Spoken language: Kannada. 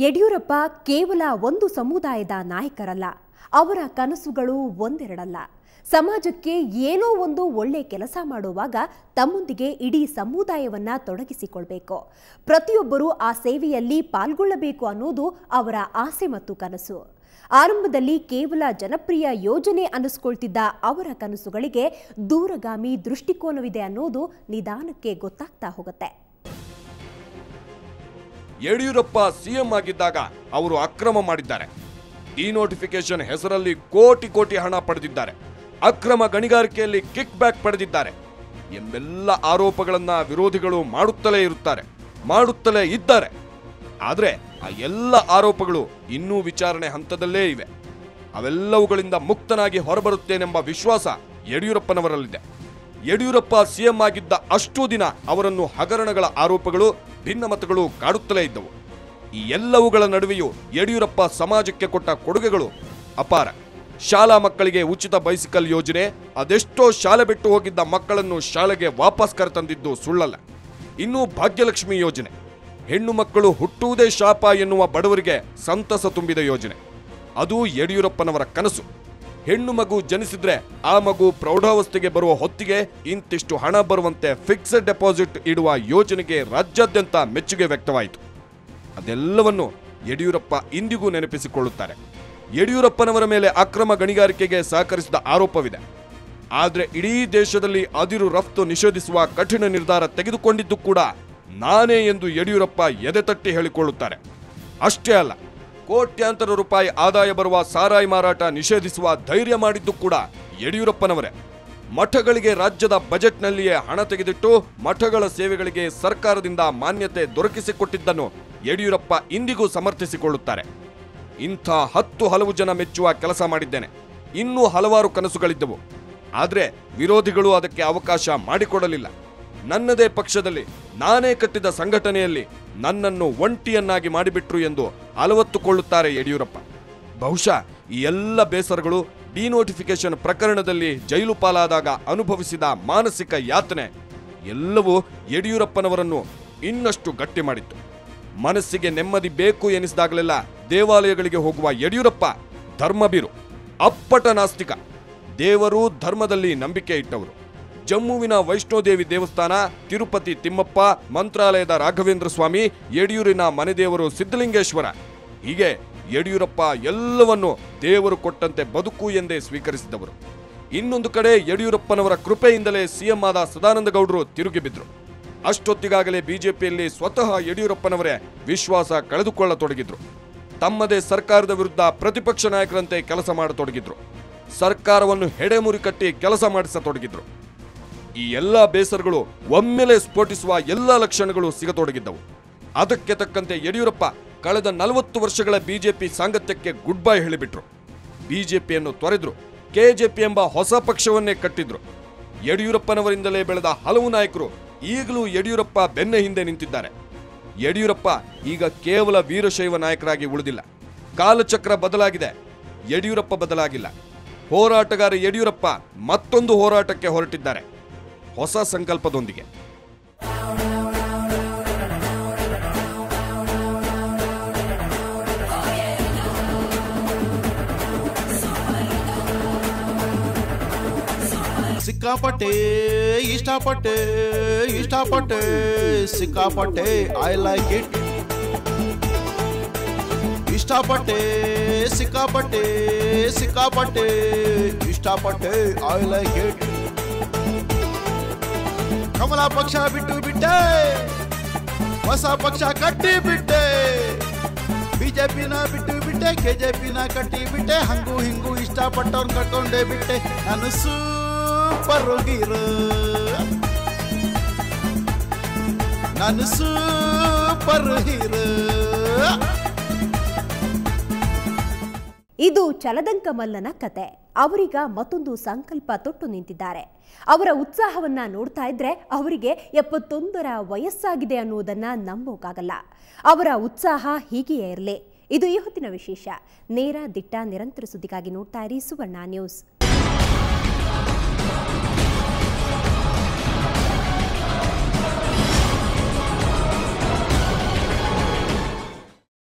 ಯಡಿಯೂರಪ್ಪ ಕೇವಲ ಒಂದು ಸಮುದಾಯದ ನಾಯಕರಲ್ಲ. ಅವರ ಕನಸುಗಳು ಒಂದೆರಡಲ್ಲ. ಸಮಾಜಕ್ಕೆ ಏನೋ ಒಂದು ಒಳ್ಳೆ ಕೆಲಸ ಮಾಡುವಾಗ ತಮ್ಮೊಂದಿಗೆ ಇಡೀ ಸಮುದಾಯವನ್ನ ತೊಡಗಿಸಿಕೊಳ್ಳಬೇಕು. ಪ್ರತಿಯೊಬ್ಬರೂ ಆ ಸೇವೆಯಲ್ಲಿ ಪಾಲ್ಗೊಳ್ಳಬೇಕು ಅನ್ನೋದು ಅವರ ಆಸೆ ಮತ್ತು ಕನಸು. ಆರಂಭದಲ್ಲಿ ಕೇವಲ ಜನಪ್ರಿಯ ಯೋಜನೆ ಅನ್ನಿಸ್ಕೊಳ್ತಿದ್ದ ಅವರ ಕನಸುಗಳಿಗೆ ದೂರಗಾಮಿ ದೃಷ್ಟಿಕೋನವಿದೆ ಅನ್ನೋದು ನಿಧಾನಕ್ಕೆ ಗೊತ್ತಾಗ್ತಾ ಹೋಗುತ್ತೆ. ಯಡಿಯೂರಪ್ಪ ಸಿಎಂ ಆಗಿದ್ದಾಗ ಅವರು ಅಕ್ರಮ ಮಾಡಿದ್ದಾರೆ. ಡಿನೋಟಿಫಿಕೇಶನ್ ಹೆಸರಲ್ಲಿ ಕೋಟಿ ಕೋಟಿ ಹಣ ಪಡೆದಿದ್ದಾರೆ. ಅಕ್ರಮ ಗಣಿಗಾರಿಕೆಯಲ್ಲಿ ಕಿಕ್ ಬ್ಯಾಕ್ ಪಡೆದಿದ್ದಾರೆ ಎಂಬೆಲ್ಲ ಆರೋಪಗಳನ್ನ ವಿರೋಧಿಗಳು ಮಾಡುತ್ತಲೇ ಇದ್ದಾರೆ. ಆದರೆ ಆ ಎಲ್ಲ ಆರೋಪಗಳು ಇನ್ನೂ ವಿಚಾರಣೆ ಹಂತದಲ್ಲೇ ಇವೆ. ಅವೆಲ್ಲವುಗಳಿಂದ ಮುಕ್ತನಾಗಿ ಹೊರಬರುತ್ತೇನೆಂಬ ವಿಶ್ವಾಸ ಯಡಿಯೂರಪ್ಪನವರಲ್ಲಿದೆ. ಯಡಿಯೂರಪ್ಪ ಸಿಎಂ ಆಗಿದ್ದ ಅಷ್ಟೂ ದಿನ ಅವರನ್ನು ಹಗರಣಗಳ ಆರೋಪಗಳು, ಭಿನ್ನಮತಗಳು ಕಾಡುತ್ತಲೇ ಇದ್ದವು. ಈ ಎಲ್ಲವುಗಳ ನಡುವೆಯೂ ಯಡಿಯೂರಪ್ಪ ಸಮಾಜಕ್ಕೆ ಕೊಟ್ಟ ಕೊಡುಗೆಗಳು ಅಪಾರ. ಶಾಲಾ ಮಕ್ಕಳಿಗೆ ಉಚಿತ ಬೈಸಿಕಲ್ ಯೋಜನೆ, ಅದೆಷ್ಟೋ ಶಾಲೆ ಬಿಟ್ಟು ಹೋಗಿದ್ದ ಮಕ್ಕಳನ್ನು ಶಾಲೆಗೆ ವಾಪಸ್ ಕರೆತಂದಿದ್ದು ಸುಳ್ಳಲ್ಲ. ಇನ್ನು ಭಾಗ್ಯಲಕ್ಷ್ಮಿ ಯೋಜನೆ, ಹೆಣ್ಣು ಮಕ್ಕಳು ಹುಟ್ಟುವುದೇ ಶಾಪ ಎನ್ನುವ ಬಡವರಿಗೆ ಸಂತಸ ತುಂಬಿದ ಯೋಜನೆ. ಅದು ಯಡಿಯೂರಪ್ಪನವರ ಕನಸು. ಹೆಣ್ಣು ಮಗು ಜನಿಸಿದ್ರೆ ಆ ಮಗು ಪ್ರೌಢಾವಸ್ಥೆಗೆ ಬರುವ ಹೊತ್ತಿಗೆ ಇಂತಿಷ್ಟು ಹಣ ಬರುವಂತೆ ಫಿಕ್ಸ್ಡ್ ಡೆಪಾಸಿಟ್ ಇಡುವ ಯೋಜನೆಗೆ ರಾಜ್ಯಾದ್ಯಂತ ಮೆಚ್ಚುಗೆ ವ್ಯಕ್ತವಾಯಿತು. ಅದೆಲ್ಲವನ್ನು ಯಡಿಯೂರಪ್ಪ ಇಂದಿಗೂ ನೆನಪಿಸಿಕೊಳ್ಳುತ್ತಾರೆ. ಯಡಿಯೂರಪ್ಪನವರ ಮೇಲೆ ಅಕ್ರಮ ಗಣಿಗಾರಿಕೆಗೆ ಸಹಕರಿಸಿದ ಆರೋಪವಿದೆ. ಆದರೆ ಇಡೀ ದೇಶದಲ್ಲಿ ಅದಿರು ರಫ್ತು ನಿಷೇಧಿಸುವ ಕಠಿಣ ನಿರ್ಧಾರ ತೆಗೆದುಕೊಂಡಿದ್ದು ಕೂಡ ನಾನೇ ಎಂದು ಯಡಿಯೂರಪ್ಪ ಎದೆತಟ್ಟಿ ಹೇಳಿಕೊಳ್ಳುತ್ತಾರೆ. ಅಷ್ಟೇ ಅಲ್ಲ, ಕೋಟ್ಯಾಂತರ ರೂಪಾಯಿ ಆದಾಯ ಬರುವ ಸಾರಾಯಿ ಮಾರಾಟ ನಿಷೇಧಿಸುವ ಧೈರ್ಯ ಮಾಡಿದ್ದು ಕೂಡ ಯಡಿಯೂರಪ್ಪನವರೇ. ಮಠಗಳಿಗೆ ರಾಜ್ಯದ ಬಜೆಟ್ನಲ್ಲಿಯೇ ಹಣ ತೆಗೆದಿಟ್ಟು ಮಠಗಳ ಸೇವೆಗಳಿಗೆ ಸರ್ಕಾರದಿಂದ ಮಾನ್ಯತೆ ದೊರಕಿಸಿಕೊಟ್ಟಿದ್ದನ್ನು ಯಡಿಯೂರಪ್ಪ ಇಂದಿಗೂ ಸಮರ್ಥಿಸಿಕೊಳ್ಳುತ್ತಾರೆ. ಇಂಥ 10 ಹಲವು ಜನ ಮೆಚ್ಚುವ ಕೆಲಸ ಮಾಡಿದ್ದೇನೆ. ಇನ್ನೂ ಹಲವಾರು ಕನಸುಗಳಿದ್ದವು. ಆದರೆ ವಿರೋಧಿಗಳು ಅದಕ್ಕೆ ಅವಕಾಶ ಮಾಡಿಕೊಡಲಿಲ್ಲ. ನನ್ನದೇ ಪಕ್ಷದಲ್ಲಿ, ನಾನೇ ಕಟ್ಟಿದ ಸಂಘಟನೆಯಲ್ಲಿ ನನ್ನನ್ನು ಒಂಟಿಯನ್ನಾಗಿ ಮಾಡಿಬಿಟ್ರು ಎಂದು ಅಲವತ್ತುಕೊಳ್ಳುತ್ತಾರೆ ಯಡಿಯೂರಪ್ಪ. ಬಹುಶಃ ಈ ಎಲ್ಲ ಬೇಸರಗಳು ಡಿನೋಟಿಫಿಕೇಶನ್ ಪ್ರಕರಣದಲ್ಲಿ ಜೈಲು ಪಾಲಾದಾಗ ಅನುಭವಿಸಿದ ಮಾನಸಿಕ ಯಾತನೆ ಎಲ್ಲವೂ ಯಡಿಯೂರಪ್ಪನವರನ್ನು ಇನ್ನಷ್ಟು ಗಟ್ಟಿ ಮಾಡಿತ್ತು. ಮನಸ್ಸಿಗೆ ನೆಮ್ಮದಿ ಬೇಕು ಎನಿಸಿದಾಗಲೆಲ್ಲ ದೇವಾಲಯಗಳಿಗೆ ಹೋಗುವ ಯಡಿಯೂರಪ್ಪ ಧರ್ಮಬೀರು, ಅಪ್ಪಟ ನಾಸ್ತಿಕ. ದೇವರು ಧರ್ಮದಲ್ಲಿ ನಂಬಿಕೆ ಇಟ್ಟವರು. ಜಮ್ಮುವಿನ ವೈಷ್ಣೋದೇವಿ ದೇವಸ್ಥಾನ, ತಿರುಪತಿ ತಿಮ್ಮಪ್ಪ, ಮಂತ್ರಾಲಯದ ರಾಘವೇಂದ್ರ ಸ್ವಾಮಿ, ಯಡಿಯೂರಿನ ಮನೆದೇವರು ಸಿದ್ಧಲಿಂಗೇಶ್ವರ, ಹೀಗೆ ಯಡಿಯೂರಪ್ಪ ಎಲ್ಲವನ್ನು ದೇವರು ಕೊಟ್ಟಂತೆ ಬದುಕು ಎಂದೇ ಸ್ವೀಕರಿಸಿದವರು. ಇನ್ನೊಂದು ಕಡೆ ಯಡಿಯೂರಪ್ಪನವರ ಕೃಪೆಯಿಂದಲೇ ಸಿಎಂ ಆದ ಸದಾನಂದ ಗೌಡರು ತಿರುಗಿ ಬಿದ್ರು. ಅಷ್ಟೊತ್ತಿಗಾಗಲೇ ಬಿಜೆಪಿಯಲ್ಲಿ ಸ್ವತಃ ಯಡಿಯೂರಪ್ಪನವರೇ ವಿಶ್ವಾಸ ಕಳೆದುಕೊಳ್ಳತೊಡಗಿದ್ರು. ತಮ್ಮದೇ ಸರ್ಕಾರದ ವಿರುದ್ಧ ಪ್ರತಿಪಕ್ಷ ನಾಯಕರಂತೆ ಕೆಲಸ ಮಾಡತೊಡಗಿದ್ರು. ಸರ್ಕಾರವನ್ನು ಹೆಡೆಮುರಿ ಕಟ್ಟಿ ಕೆಲಸ ಮಾಡಿಸತೊಡಗಿದ್ರು. ಈ ಎಲ್ಲ ಬೇಸರಗಳು ಒಮ್ಮೆಲೆ ಸ್ಫೋಟಿಸುವ ಎಲ್ಲ ಲಕ್ಷಣಗಳು ಸಿಗತೊಡಗಿದ್ದವು. ಅದಕ್ಕೆ ತಕ್ಕಂತೆ ಯಡಿಯೂರಪ್ಪ ಕಳೆದ 40 ವರ್ಷಗಳ ಬಿಜೆಪಿ ಸಾಂಗತ್ಯಕ್ಕೆ ಗುಡ್ ಬೈ ಹೇಳಿಬಿಟ್ರು. ಬಿಜೆಪಿಯನ್ನು ತೊರೆದ್ರು. ಕೆಜೆಪಿ ಎಂಬ ಹೊಸ ಪಕ್ಷವನ್ನೇ ಕಟ್ಟಿದ್ರು. ಯಡಿಯೂರಪ್ಪನವರಿಂದಲೇ ಬೆಳೆದ ಹಲವು ನಾಯಕರು ಈಗಲೂ ಯಡಿಯೂರಪ್ಪ ಬೆನ್ನ ಹಿಂದೆ ನಿಂತಿದ್ದಾರೆ. ಯಡಿಯೂರಪ್ಪ ಈಗ ಕೇವಲ ವೀರಶೈವ ನಾಯಕರಾಗಿ ಉಳಿದಿಲ್ಲ. ಕಾಲಚಕ್ರ ಬದಲಾಗಿದೆ, ಯಡಿಯೂರಪ್ಪ ಬದಲಾಗಿಲ್ಲ. ಹೋರಾಟಗಾರ ಯಡಿಯೂರಪ್ಪ ಮತ್ತೊಂದು ಹೋರಾಟಕ್ಕೆ ಹೊರಟಿದ್ದಾರೆ, ಹೊಸ ಸಂಕಲ್ಪದೊಂದಿಗೆ. ಸಿಕ್ಕಾಪಟ್ಟೆ ಇಷ್ಟಪಟ್ಟೆ ಸಿಕ್ಕಾಪಟ್ಟೆ ಐ ಲೈಕ್ ಇಟ್. ಇಷ್ಟಪಟ್ಟೆ ಸಿಕ್ಕಾಪಟ್ಟೆ ಇಷ್ಟಪಟ್ಟೆ ಐ ಲೈಕ್ ಇಟ್. ಕಮಲ ಪಕ್ಷ ಬಿಟ್ಟು ಬಿಟ್ಟೆ, ಹೊಸ ಪಕ್ಷ ಕಟ್ಟಿ ಬಿಟ್ಟೆ. ಬಿಜೆಪಿನ ಬಿಟ್ಟು ಬಿಟ್ಟೆ, ಕೆಜೆಪಿನ ಕಟ್ಟಿ ಬಿಟ್ಟೆ. ಹಂಗು ಹಿಂಗು ಇಷ್ಟಪಟ್ಟವ್ರನ್ನ ಕಟ್ಕೊಂಡೇ ಬಿಟ್ಟೆ. ನಾನು ಸೂಪರ್ ಹೀರೋ, ನಾನು ಸೂಪರ್ ಹೀರೋ. ಇದು ಚಲದಂಕ ಮಲ್ಲನ ಕತೆ. ಅವರೀಗ ಮತ್ತೊಂದು ಸಂಕಲ್ಪ ತೊಟ್ಟು ನಿಂತಿದ್ದಾರೆ. ಅವರ ಉತ್ಸಾಹವನ್ನ ನೋಡ್ತಾ ಇದ್ರೆ ಅವರಿಗೆ 71ರ ವಯಸ್ಸಾಗಿದೆ ಅನ್ನುವುದನ್ನ ನಂಬೋಕಾಗಲ್ಲ. ಅವರ ಉತ್ಸಾಹ ಹೀಗೆಯೇ ಇರಲಿ. ಇದು ಈ ಹೊತ್ತಿನ ವಿಶೇಷ. ನೇರ, ದಿಟ್ಟ, ನಿರಂತರ ಸುದ್ದಿಗಾಗಿ ನೋಡ್ತಾ ಇರಿ ಸುವರ್ಣ ನ್ಯೂಸ್.